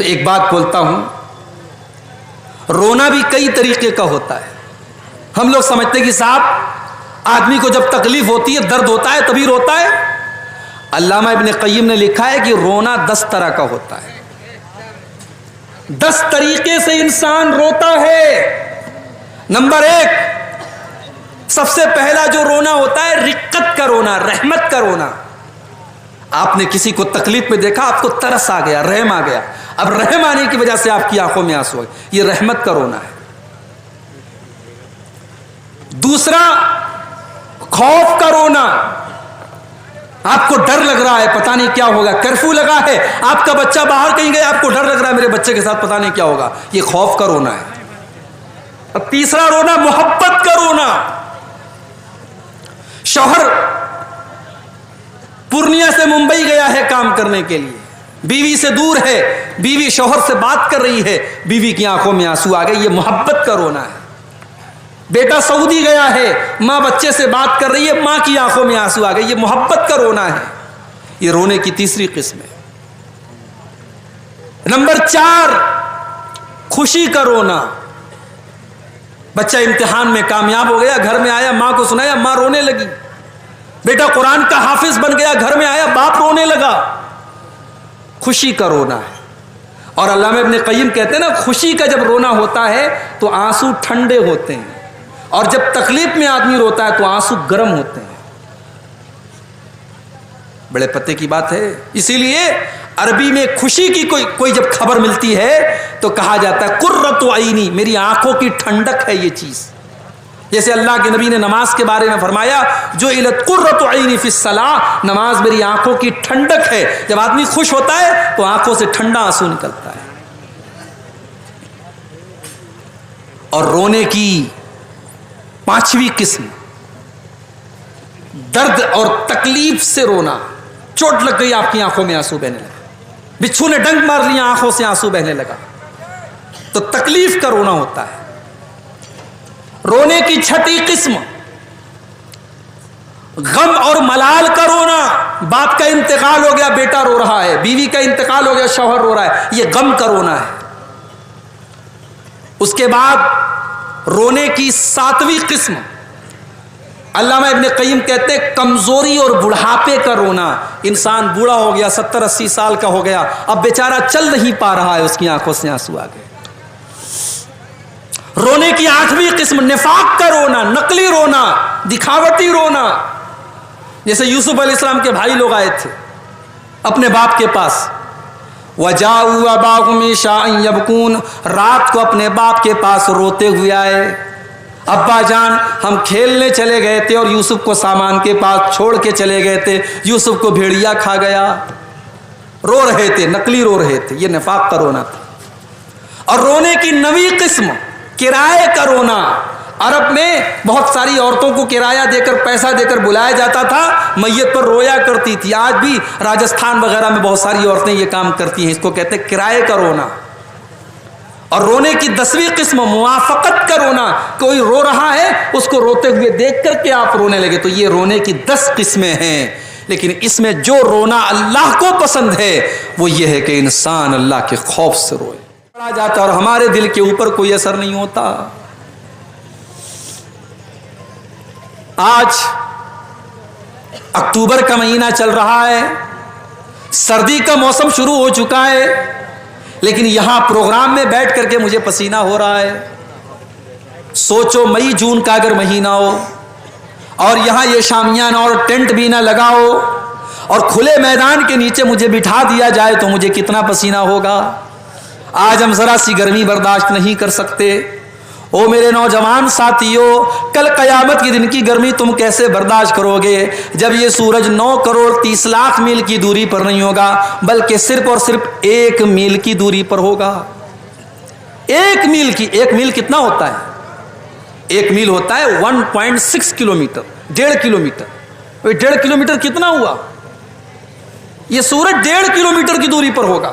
تو ایک بات بولتا ہوں، رونا بھی کئی طریقے کا ہوتا ہے. ہم لوگ سمجھتے کہ صاحب آدمی کو جب تکلیف ہوتی ہے، درد ہوتا ہے تبھی روتا ہے. علامہ ابن قیم نے لکھا ہے کہ رونا 10 طرح کا ہوتا ہے. 10 طریقے سے انسان روتا ہے. نمبر 1، سب سے پہلا جو رونا ہوتا ہے رقت کا رونا، رحمت کا رونا. آپ نے کسی کو تکلیف میں دیکھا، آپ کو ترس آ گیا، رحم آ گیا. اب رحم آنے کی وجہ سے آپ کی آنکھوں میں آنسو آئے، یہ رحمت کا رونا ہے. دوسرا، خوف کا رونا. آپ کو ڈر لگ رہا ہے، پتہ نہیں کیا ہوگا. کرفیو لگا ہے، آپ کا بچہ باہر کہیں گیا، آپ کو ڈر لگ رہا ہے میرے بچے کے ساتھ پتہ نہیں کیا ہوگا، یہ خوف کا رونا ہے. اور تیسرا رونا محبت کا رونا. شوہر پورنیہ سے ممبئی گیا ہے کام کرنے کے لیے، بیوی سے دور ہے، بیوی شوہر سے بات کر رہی ہے، بیوی کی آنکھوں میں آنسو آ گئے، یہ محبت کا رونا ہے. بیٹا سعودی گیا ہے، ماں بچے سے بات کر رہی ہے، ماں کی آنکھوں میں آنسو آ گئے، یہ محبت کا رونا ہے. یہ رونے کی تیسری قسم ہے. نمبر 4، خوشی کا رونا. بچہ امتحان میں کامیاب ہو گیا، گھر میں آیا، ماں کو سنایا، ماں رونے لگی. بیٹا قرآن کا حافظ بن گیا، گھر میں آیا، باپ رونے لگا. خوشی کا رونا ہے. اور علامہ ابن قیم کہتے ہیں نا، خوشی کا جب رونا ہوتا ہے تو آنسو ٹھنڈے ہوتے ہیں، اور جب تکلیف میں آدمی روتا ہے تو آنسو گرم ہوتے ہیں. بڑے پتے کی بات ہے. اسی لیے عربی میں خوشی کی کوئی جب خبر ملتی ہے تو کہا جاتا ہے قرۃ عینی، میری آنکھوں کی ٹھنڈک ہے یہ چیز. جیسے اللہ کے نبی نے نماز کے بارے میں فرمایا، جو الت قرۃ عینی فی الصلاۃ، نماز میری آنکھوں کی ٹھنڈک ہے. جب آدمی خوش ہوتا ہے تو آنکھوں سے ٹھنڈا آنسو نکلتا ہے. اور رونے کی 5ویں قسم، درد اور تکلیف سے رونا. چوٹ لگ گئی، آپ کی آنکھوں میں آنسو بہنے لگا، بچھو نے ڈنک مار لیا، آنکھوں سے آنسو بہنے لگا، تو تکلیف کا رونا ہوتا ہے. رونے کی 6ٹھی قسم، غم اور ملال کا رونا. باپ کا انتقال ہو گیا، بیٹا رو رہا ہے، بیوی کا انتقال ہو گیا، شوہر رو رہا ہے، یہ غم کا رونا ہے. اس کے بعد رونے کی 7ویں قسم، علامہ ابن قیم کہتے ہیں کمزوری اور بڑھاپے کا رونا. انسان بوڑھا ہو گیا، 70-80 سال کا ہو گیا، اب بیچارہ چل نہیں پا رہا ہے، اس کی آنکھوں سے آنسو آ گئے. رونے کی 8ویں قسم، نفاق کا رونا، نقلی رونا، دکھاوٹی رونا. جیسے یوسف علیہ السلام کے بھائی لوگ آئے تھے اپنے باپ کے پاس، وَجَاءُوا أَبَاهُمْ عِشَاءً يَبْكُونَ، رات کو اپنے باپ کے پاس روتے ہوئے آئے. ابا جان ہم کھیلنے چلے گئے تھے اور یوسف کو سامان کے پاس چھوڑ کے چلے گئے تھے، یوسف کو بھیڑیا کھا گیا. رو رہے تھے، نقلی رو رہے تھے، یہ نفاق کا رونا تھا. اور رونے کی 9ویں قسم، کرائے کا رونا. عرب میں بہت ساری عورتوں کو کرایہ دے کر، پیسہ دے کر بلایا جاتا تھا، میت پر رویا کرتی تھی. آج بھی راجستھان وغیرہ میں بہت ساری عورتیں یہ کام کرتی ہیں، اس کو کہتے ہیں کرائے کا رونا. اور رونے کی 10ویں قسم، موافقت کا رونا. کوئی رو رہا ہے، اس کو روتے ہوئے دیکھ کر کے آپ رونے لگے. تو یہ رونے کی 10 قسمیں ہیں. لیکن اس میں جو رونا اللہ کو پسند ہے وہ یہ ہے کہ انسان اللہ کے خوف سے روئے. پڑا جاتا اور ہمارے دل کے اوپر کوئی اثر نہیں ہوتا. آج اکتوبر کا مہینہ چل رہا ہے، سردی کا موسم شروع ہو چکا ہے، لیکن یہاں پروگرام میں بیٹھ کر کے مجھے پسینہ ہو رہا ہے. سوچو مئی جون کا اگر مہینہ ہو اور یہاں یہ شامیانہ اور ٹینٹ بھی نہ لگا ہو اور کھلے میدان کے نیچے مجھے بٹھا دیا جائے تو مجھے کتنا پسینہ ہوگا. آج ہم ذرا سی گرمی برداشت نہیں کر سکتے. او میرے نوجوان ساتھیوں، کل قیامت کے دن کی گرمی تم کیسے برداشت کرو گے جب یہ سورج 9 کروڑ 30 لاکھ میل کی دوری پر نہیں ہوگا، بلکہ صرف اور صرف 1 میل کی دوری پر ہوگا. 1 میل کتنا ہوتا ہے؟ 1 میل ہوتا ہے 1.6 کلومیٹر، 1.5 کلومیٹر. 1.5 کلومیٹر کتنا ہوا؟ یہ سورج 1.5 کلومیٹر کی دوری پر ہوگا.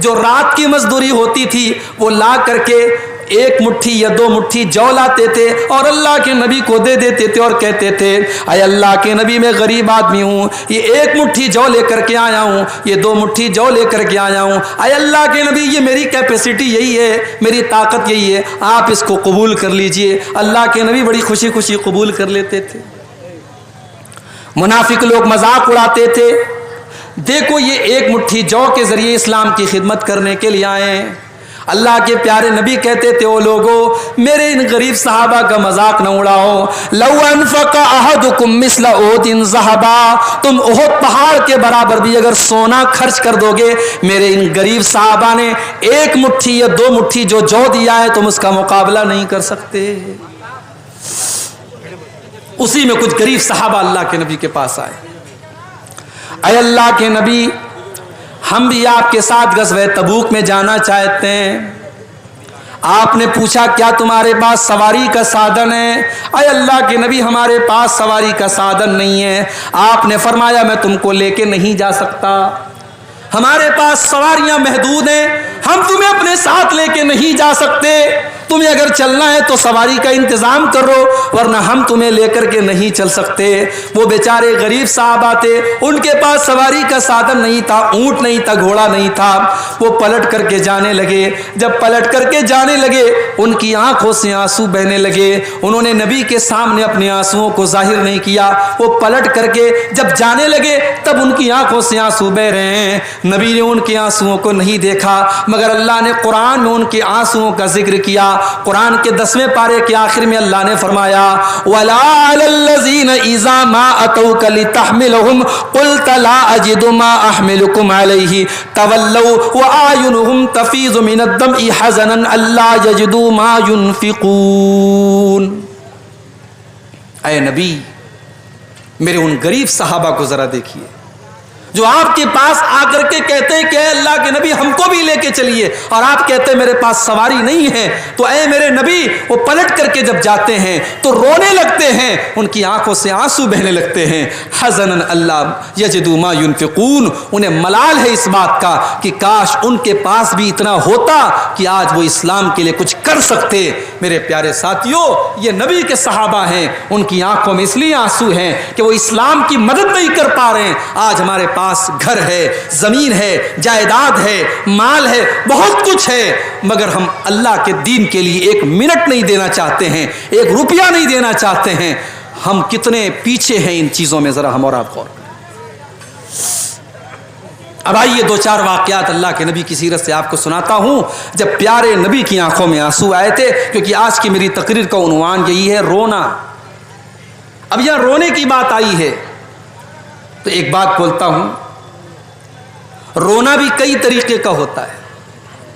جو رات کی مزدوری ہوتی تھی وہ لا کر کے ایک مٹھی یا دو مٹھی جو لاتے تھے اور اللہ کے نبی کو دے دیتے تھے اور کہتے تھے اے اللہ کے نبی میں غریب آدمی ہوں, یہ ایک مٹھی جو لے کر کے آیا ہوں, یہ دو مٹھی جو لے کر کے آیا ہوں, اے اللہ کے نبی یہ میری کیپیسٹی یہی ہے, میری طاقت یہی ہے, آپ اس کو قبول کر لیجئے. اللہ کے نبی بڑی خوشی خوشی قبول کر لیتے تھے. منافق لوگ مذاق اڑاتے تھے, دیکھو یہ ایک مٹھی جو کے ذریعے اسلام کی خدمت کرنے کے لیے آئے ہیں. اللہ کے پیارے نبی کہتے تھے او لوگوں میرے ان غریب صحابہ کا مذاق نہ اڑاؤ. لو انفق احدکم مثل احد ذهبا, تم احد پہاڑ کے برابر بھی اگر سونا خرچ کر دو گے میرے ان غریب صحابہ نے ایک مٹھی یا دو مٹھی جو دیا ہے تم اس کا مقابلہ نہیں کر سکتے. اسی میں کچھ غریب صحابہ اللہ کے نبی کے پاس آئے. اے اللہ کے نبی ہم بھی آپ کے ساتھ غزوہ تبوک میں جانا چاہتے ہیں. آپ نے پوچھا کیا تمہارے پاس سواری کا سادن ہے؟ اے اللہ کے نبی ہمارے پاس سواری کا سادن نہیں ہے. آپ نے فرمایا میں تم کو لے کے نہیں جا سکتا, ہمارے پاس سواریاں محدود ہیں, ہم تمہیں اپنے ساتھ لے کے نہیں جا سکتے. تمہیں اگر چلنا ہے تو سواری کا انتظام کرو ورنہ ہم تمہیں لے کر کے نہیں چل سکتے. وہ بیچارے غریب صحابہ تھے, ان کے پاس سواری کا سادن نہیں تھا, اونٹ نہیں تھا, گھوڑا نہیں تھا. وہ پلٹ کر کے جانے لگے. جب پلٹ کر کے جانے لگے ان کی آنکھوں سے آنسو بہنے لگے. انہوں نے نبی کے سامنے اپنے آنسوؤں کو ظاہر نہیں کیا. وہ پلٹ کر کے جب جانے لگے تب ان کی آنکھوں سے آنسو بہ رہے ہیں. نبی نے ان کے آنسوؤں کو نہیں دیکھا مگر اللہ نے قرآن میں ان کے آنسوؤں کا ذکر کیا. قرآن کے 10ویں پارے کے آخر میں اللہ نے فرمایا وَلَا عَلَى الَّذِينَ إِذَا مَا أَتَوْكَ لِتَحْمِلَهُمْ قُلْتَ لَا أَجِدُ مَا أَحْمِلُكُمْ عَلَيْهِ تَوَلَّوْا وَأَعْيُنُهُمْ تَفِيضُ مِنَ الدَّمْعِ حَزَنًا أَلَّا يَجِدُوا مَا يُنْفِقُونَ. اے نبی میرے ان غریب صحابہ کو ذرا دیکھیے جو آپ کے پاس آ کر کے کہتے ہیں کہ اے اللہ کے نبی ہم کو بھی لے کے چلیے, اور آپ کہتے ہیں میرے پاس سواری نہیں ہے. تو اے میرے نبی وہ پلٹ کر کے جب جاتے ہیں تو رونے لگتے ہیں, ان کی آنکھوں سے آنسو بہنے لگتے ہیں. حزنن اللہ یجدوا ما ينفقون, انہیں ملال ہے اس بات کا کہ کاش ان کے پاس بھی اتنا ہوتا کہ آج وہ اسلام کے لیے کچھ کر سکتے. میرے پیارے ساتھیوں یہ نبی کے صحابہ ہیں, ان کی آنکھوں میں اس لیے آنسو ہیں کہ وہ اسلام کی مدد نہیں کر پا رہے ہیں. آج ہمارے پاس گھر ہے, زمین ہے, جائیداد ہے, مال ہے, بہت کچھ ہے, مگر ہم اللہ کے دین کے لیے ایک منٹ نہیں دینا چاہتے ہیں, ایک روپیہ نہیں دینا چاہتے ہیں. ہم کتنے پیچھے ہیں ان چیزوں میں, ذرا ہم اور آپ غور کریں. اب آئیے 2-4 واقعات اللہ کے نبی کی سیرت سے آپ کو سناتا ہوں جب پیارے نبی کی آنکھوں میں آنسو آئے تھے, کیونکہ آج کی میری تقریر کا عنوان یہی ہے رونا. اب یہاں رونے کی بات آئی ہے تو ایک بات بولتا ہوں, رونا بھی کئی طریقے کا ہوتا ہے.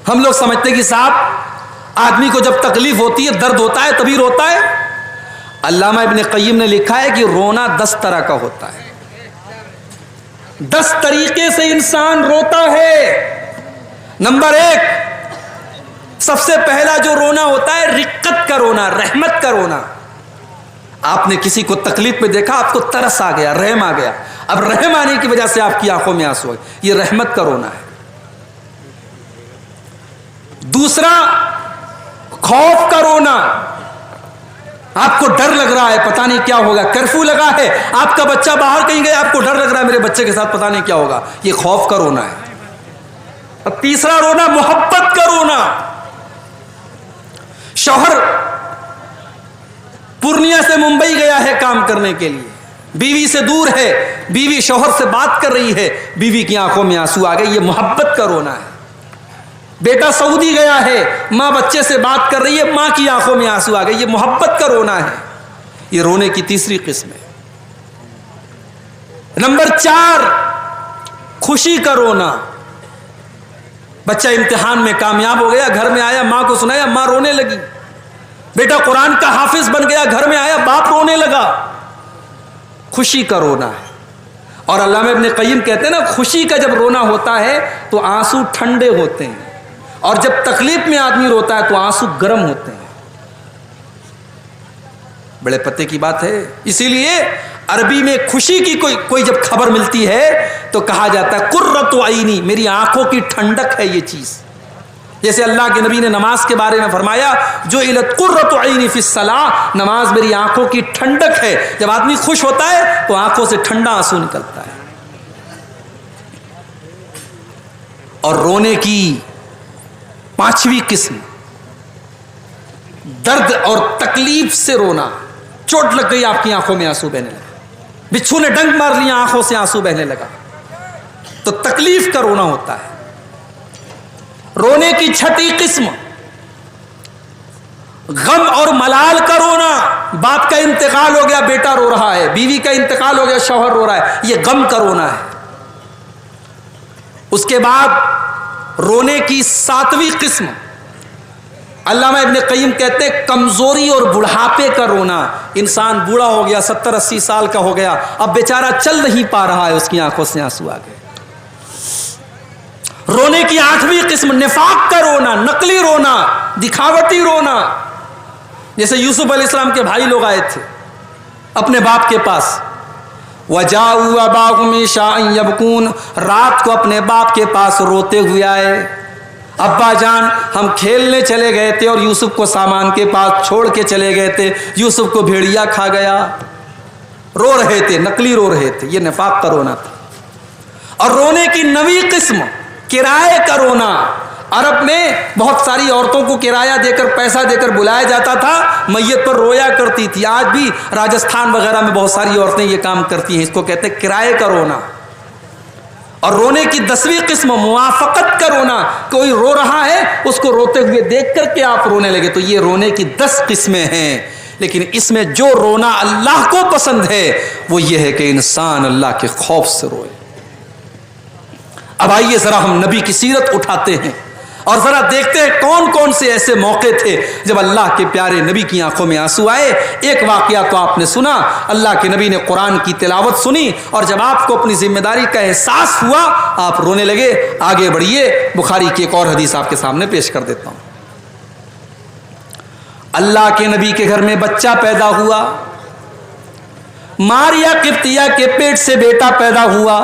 ہم لوگ سمجھتے ہیں کہ صاحب آدمی کو جب تکلیف ہوتی ہے, درد ہوتا ہے تبھی روتا ہے. علامہ ابن قیم نے لکھا ہے کہ رونا 10 طرح کا ہوتا ہے, 10 طریقے سے انسان روتا ہے. نمبر 1, سب سے پہلا جو رونا ہوتا ہے رقت کا رونا, رحمت کا رونا. آپ نے کسی کو تکلیف میں دیکھا, آپ کو ترس آ گیا, رحم آ گیا, اب رحم آنے کی وجہ سے آپ کی آنکھوں میں آنسو آئے, یہ رحمت کا رونا ہے. دوسرا خوف کا رونا, آپ کو ڈر لگ رہا ہے, پتہ نہیں کیا ہوگا, کرفیو لگا ہے, آپ کا بچہ باہر کہیں گیا, آپ کو ڈر لگ رہا ہے میرے بچے کے ساتھ پتہ نہیں کیا ہوگا, یہ خوف کا رونا ہے. اور تیسرا رونا محبت کا رونا. شوہر پورنیہ سے ممبئی گیا ہے کام کرنے کے لیے, بیوی سے دور ہے, بیوی شوہر سے بات کر رہی ہے, بیوی کی آنکھوں میں آنسو آ گئے, یہ محبت کا رونا ہے. بیٹا سعودی گیا ہے, ماں بچے سے بات کر رہی ہے, ماں کی آنکھوں میں آنسو آ گئے, یہ محبت کا رونا ہے. یہ رونے کی تیسری قسم ہے. نمبر 4 خوشی کا رونا. بچہ امتحان میں کامیاب ہو گیا, گھر میں آیا, ماں کو سنایا, ماں رونے لگی. بیٹا قرآن کا حافظ بن گیا, گھر میں آیا, باپ رونے لگا. خوشی کا رونا ہے. اور علامہ ابن قیم کہتے ہیں نا, خوشی کا جب رونا ہوتا ہے تو آنسو ٹھنڈے ہوتے ہیں, اور جب تکلیف میں آدمی روتا ہے تو آنسو گرم ہوتے ہیں. بڑے پتے کی بات ہے. اسی لیے عربی میں خوشی کی کوئی جب خبر ملتی ہے تو کہا جاتا ہے قرۃ عینی، میری آنکھوں کی ٹھنڈک ہے یہ چیز. جیسے اللہ کے نبی نے نماز کے بارے میں فرمایا جعلت قرۃ عینی فی الصلاۃ، نماز میری آنکھوں کی ٹھنڈک ہے. جب آدمی خوش ہوتا ہے تو آنکھوں سے ٹھنڈا آنسو نکلتا ہے. اور رونے کی پانچویں قسم درد اور تکلیف سے رونا. چوٹ لگ گئی آپ کی آنکھوں میں آنسو بہنے لگا، بچھو نے ڈنک مار لیا آنکھوں سے آنسو بہنے لگا، تو تکلیف کا رونا ہوتا ہے. رونے کی چھٹی قسم غم اور ملال کا رونا. باپ کا انتقال ہو گیا بیٹا رو رہا ہے، بیوی کا انتقال ہو گیا شوہر رو رہا ہے، یہ غم کا رونا ہے. اس کے بعد رونے کی ساتویں قسم علامہ ابن قیم کہتے ہیں کمزوری اور بڑھاپے کا رونا. انسان بوڑھا ہو گیا، 70-80 سال کا ہو گیا، اب بیچارہ چل نہیں پا رہا ہے، اس کی آنکھوں سے آنسو آ گئے. رونے کی آٹھویں قسم نفاق کا رونا، نقلی رونا، دکھاوٹی رونا. جیسے یوسف علیہ السلام کے بھائی لوگ آئے تھے اپنے باپ کے پاس، وَجَاءُوا أَبَاهُمْ عِشَاءً يَبْكُونَ، رات کو اپنے باپ کے پاس روتے ہوئے آئے. ابا جان ہم کھیلنے چلے گئے تھے اور یوسف کو سامان کے پاس چھوڑ کے چلے گئے تھے، یوسف کو بھیڑیا کھا گیا. رو رہے تھے، نقلی رو رہے تھے، یہ نفاق کا رونا تھا. اور رونے کی نویں قسم کرائے کا رونا. عرب میں بہت ساری عورتوں کو کرایہ دے کر، پیسہ دے کر بلایا جاتا تھا، میت پر رویا کرتی تھی. آج بھی راجستھان وغیرہ میں بہت ساری عورتیں یہ کام کرتی ہیں، اس کو کہتے ہیں کرائے کا رونا. اور رونے کی 10ویں قسم موافقت کا رونا. کوئی رو رہا ہے، اس کو روتے ہوئے دیکھ کر کے آپ رونے لگے. تو یہ رونے کی 10 قسمیں ہیں. لیکن اس میں جو رونا اللہ کو پسند ہے وہ یہ ہے کہ انسان اللہ کے خوف سے روئے. اب آئیے ذرا ہم نبی کی سیرت اٹھاتے ہیں اور ذرا دیکھتے ہیں کون کون سے ایسے موقع تھے جب اللہ کے پیارے نبی کی آنکھوں میں آنسو آئے. ایک واقعہ تو آپ نے سنا، اللہ کے نبی نے قرآن کی تلاوت سنی اور جب آپ کو اپنی ذمہ داری کا احساس ہوا آپ رونے لگے. آگے بڑھیے، بخاری کی ایک اور حدیث آپ کے سامنے پیش کر دیتا ہوں. اللہ کے نبی کے گھر میں بچہ پیدا ہوا، ماریا قبطیہ کے پیٹ سے بیٹا پیدا ہوا.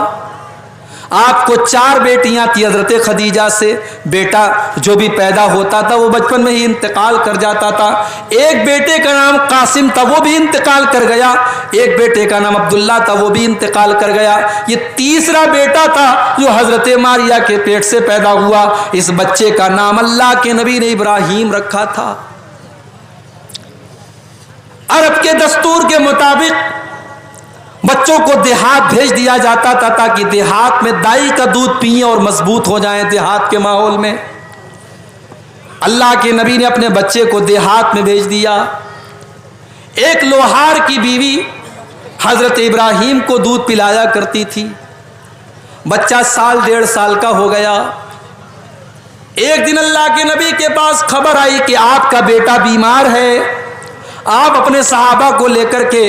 آپ کو 4 بیٹیاں تھی حضرت خدیجہ سے. بیٹا جو بھی پیدا ہوتا تھا وہ بچپن میں ہی انتقال کر جاتا تھا. ایک بیٹے کا نام قاسم تھا، وہ بھی انتقال کر گیا. ایک بیٹے کا نام عبداللہ تھا، وہ بھی انتقال کر گیا. یہ تیسرا بیٹا تھا جو حضرت ماریا کے پیٹ سے پیدا ہوا. اس بچے کا نام اللہ کے نبی نے ابراہیم رکھا تھا. عرب کے دستور کے مطابق بچوں کو دیہات بھیج دیا جاتا تھا تاکہ دیہات میں دائی کا دودھ پئیں اور مضبوط ہو جائیں دیہات کے ماحول میں. اللہ کے نبی نے اپنے بچے کو دیہات میں بھیج دیا. ایک لوہار کی بیوی حضرت ابراہیم کو دودھ پلایا کرتی تھی. بچہ 1.5 سال کا ہو گیا. ایک دن اللہ کے نبی کے پاس خبر آئی کہ آپ کا بیٹا بیمار ہے. آپ اپنے صحابہ کو لے کر کے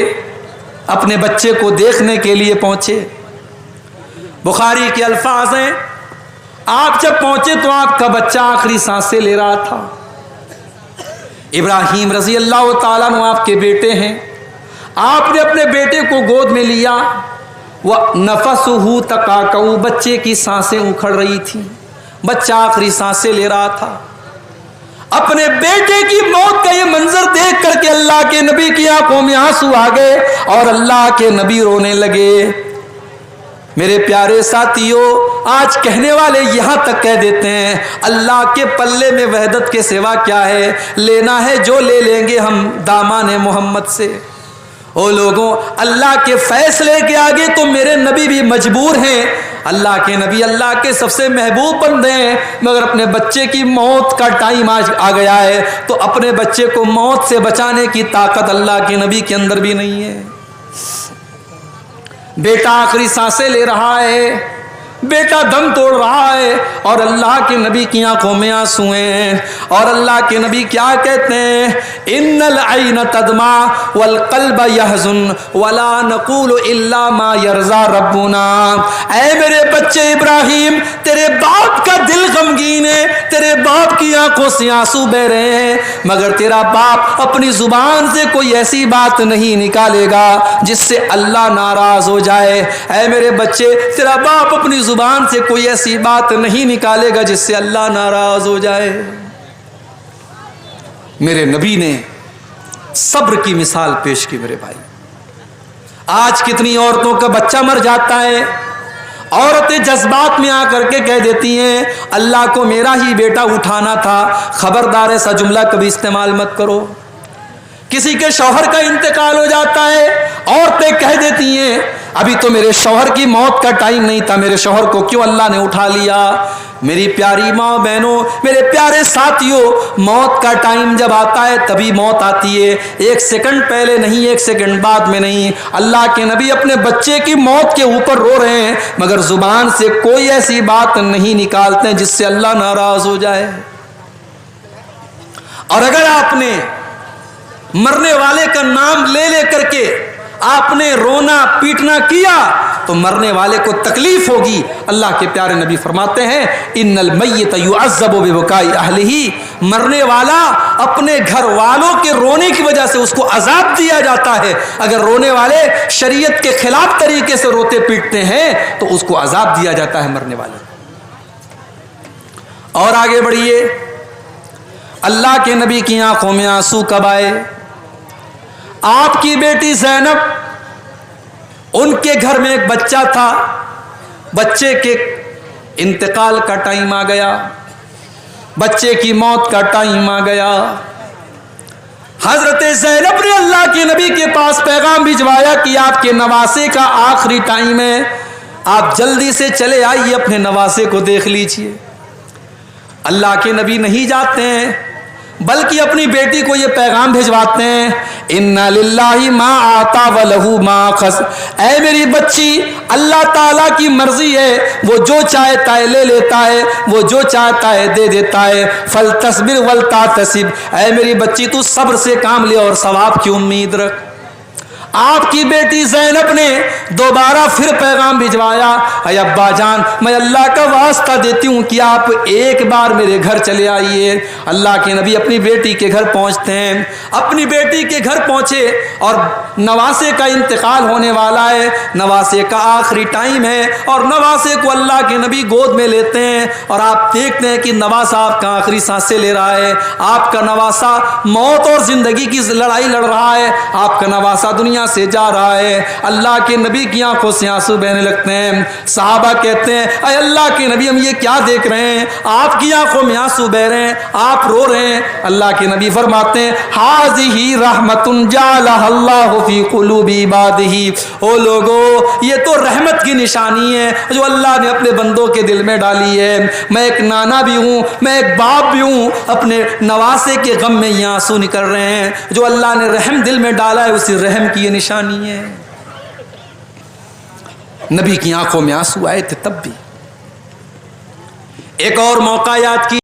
اپنے بچے کو دیکھنے کے لیے پہنچے. بخاری کے الفاظ ہیں، آپ جب پہنچے تو آپ کا بچہ آخری سانسیں لے رہا تھا. ابراہیم رضی اللہ تعالیٰ عنہ آپ کے بیٹے ہیں. آپ نے اپنے بیٹے کو گود میں لیا. وَنَفَسُهُ تَقَاقَعُ، بچے کی سانسیں اکھڑ رہی تھیں، بچہ آخری سانسیں لے رہا تھا. اپنے بیٹے کی موت کا یہ منظر دیکھ کر کے اللہ کے نبی کی آنکھوں میں آنسو آ گئے اور اللہ کے نبی رونے لگے. میرے پیارے ساتھیوں، آج کہنے والے یہاں تک کہہ دیتے ہیں اللہ کے پلے میں وحدت کے سوا کیا ہے، لینا ہے جو لے لیں گے ہم دامان محمد سے. او لوگوں، اللہ کے فیصلے کے آگے تو میرے نبی بھی مجبور ہیں. اللہ کے نبی اللہ کے سب سے محبوب بندے ہیں، مگر اپنے بچے کی موت کا ٹائم آج آ گیا ہے تو اپنے بچے کو موت سے بچانے کی طاقت اللہ کے نبی کے اندر بھی نہیں ہے. بیٹا آخری سانسیں لے رہا ہے، بیٹا دم توڑ رہا ہے اور اللہ کے نبی کی آنکھوں میں آنسو ہیں. اور اللہ کے نبی کیا کہتے ہیں؟ ان العین تدمع والقلب یحزن ولا نقول الا ما یرضى ربنا. اے میرے بچے ابراہیم، تیرے باپ کا دل غمگین ہے، تیرے باپ کی آنکھوں سے آنسو بہ رہے ہیں مگر تیرا باپ اپنی زبان سے کوئی ایسی بات نہیں نکالے گا جس سے اللہ ناراض ہو جائے. اے میرے بچے, تیرا باپ اپنی زبان سے کوئی ایسی بات نہیں نکالے گا جس سے اللہ ناراض ہو جائے. میرے نبی نے صبر کی مثال پیش کی. میرے بھائی, آج کتنی عورتوں کا بچہ مر جاتا ہے, عورتیں جذبات میں آ کر کے کہہ دیتی ہیں اللہ کو میرا ہی بیٹا اٹھانا تھا. خبردار ایسا جملہ کبھی استعمال مت کرو. کسی کے شوہر کا انتقال ہو جاتا ہے, عورتیں کہہ دیتی ہیں ابھی تو میرے شوہر کی موت کا ٹائم نہیں تھا, میرے شوہر کو کیوں اللہ نے اٹھا لیا. میری پیاری ماں بہنوں, میرے پیارے ساتھیوں, موت کا ٹائم جب آتا ہے تبھی موت آتی ہے, ایک سیکنڈ پہلے نہیں, ایک سیکنڈ بعد میں نہیں. اللہ کے نبی اپنے بچے کی موت کے اوپر رو رہے ہیں مگر زبان سے کوئی ایسی بات نہیں نکالتے جس سے اللہ ناراض ہو جائے. اور اگر آپ نے مرنے والے کا نام لے لے کر کے آپ نے رونا پیٹنا کیا تو مرنے والے کو تکلیف ہوگی. اللہ کے پیارے نبی فرماتے ہیں ان المیت یعذب ببکاء اہلہ, مرنے والا اپنے گھر والوں کے رونے کی وجہ سے اس کو عذاب دیا جاتا ہے. اگر رونے والے شریعت کے خلاف طریقے سے روتے پیٹتے ہیں تو اس کو عذاب دیا جاتا ہے مرنے والے. اور آگے بڑھیے, اللہ کے نبی کی آنکھوں میں آنسو کب آئے؟ آپ کی بیٹی زینب, ان کے گھر میں ایک بچہ تھا, بچے کے انتقال کا ٹائم آ گیا, بچے کی موت کا ٹائم آ گیا. حضرت زینب نے اللہ کے نبی کے پاس پیغام بھجوایا کہ آپ کے نواسے کا آخری ٹائم ہے, آپ جلدی سے چلے آئیے, اپنے نواسے کو دیکھ لیجئے. اللہ کے نبی نہیں جاتے ہیں بلکہ اپنی بیٹی کو یہ پیغام بھجواتے ہیں اِنَّا لِلَّهِ مَا آتَا وَلَهُ مَا أَخَذَ, اے میری بچی, اللہ تعالیٰ کی مرضی ہے, وہ جو چاہتا ہے لے لیتا ہے, وہ جو چاہتا ہے دے دیتا ہے. فَلْتَصْبِرْ وَلْتَعْتَصِبْ, اے میری بچی تو صبر سے کام لے اور ثواب کی امید رکھ. آپ کی بیٹی زینب نے دوبارہ پھر پیغام بھجوایا, اے ابا جان, میں اللہ کا واسطہ دیتی ہوں کہ آپ ایک بار میرے گھر چلے آئیے. اللہ کے نبی اپنی بیٹی کے گھر پہنچتے ہیں. اپنی بیٹی کے گھر پہنچے اور نواسے کا انتقال ہونے والا ہے, نواسے کا آخری ٹائم ہے اور نواسے کو اللہ کے نبی گود میں لیتے ہیں اور آپ دیکھتے ہیں کہ نواسا آپ کا آخری سانسیں لے رہا ہے. آپ کا نواسا موت اور زندگی کی لڑائی لڑ رہا ہے, آپ کا نواسا دنیا سے جا رہا ہے. اللہ کے نبی کی آنکھوں سے آنسو بہنے لگتے ہیں. صحابہ کہتے ہیں اے اللہ کے نبی, ہم یہ کیا دیکھ رہے ہیں, آپ کی آنکھوں میں آنسو بہ رہے ہیں, آپ رو رہے ہیں. اللہ کے نبی فرماتے ہیں ہذہ رحمت جعلها اللہ فی قلوب عبادہ, او لوگو, یہ تو رحمت کی نشانی ہے جو اللہ نے اپنے بندوں کے دل میں ڈالی ہے. میں ایک نانا بھی ہوں, میں ایک باپ بھی ہوں, اپنے نواسے کے غم میں یہ آنسو نکل رہے ہیں. جو اللہ نے رحم دل میں ڈالا ہے اسی رحم کی یہ نشانی ہے. نبی کی آنکھوں میں آنسو آئے تھے تب بھی. ایک اور موقع یاد کی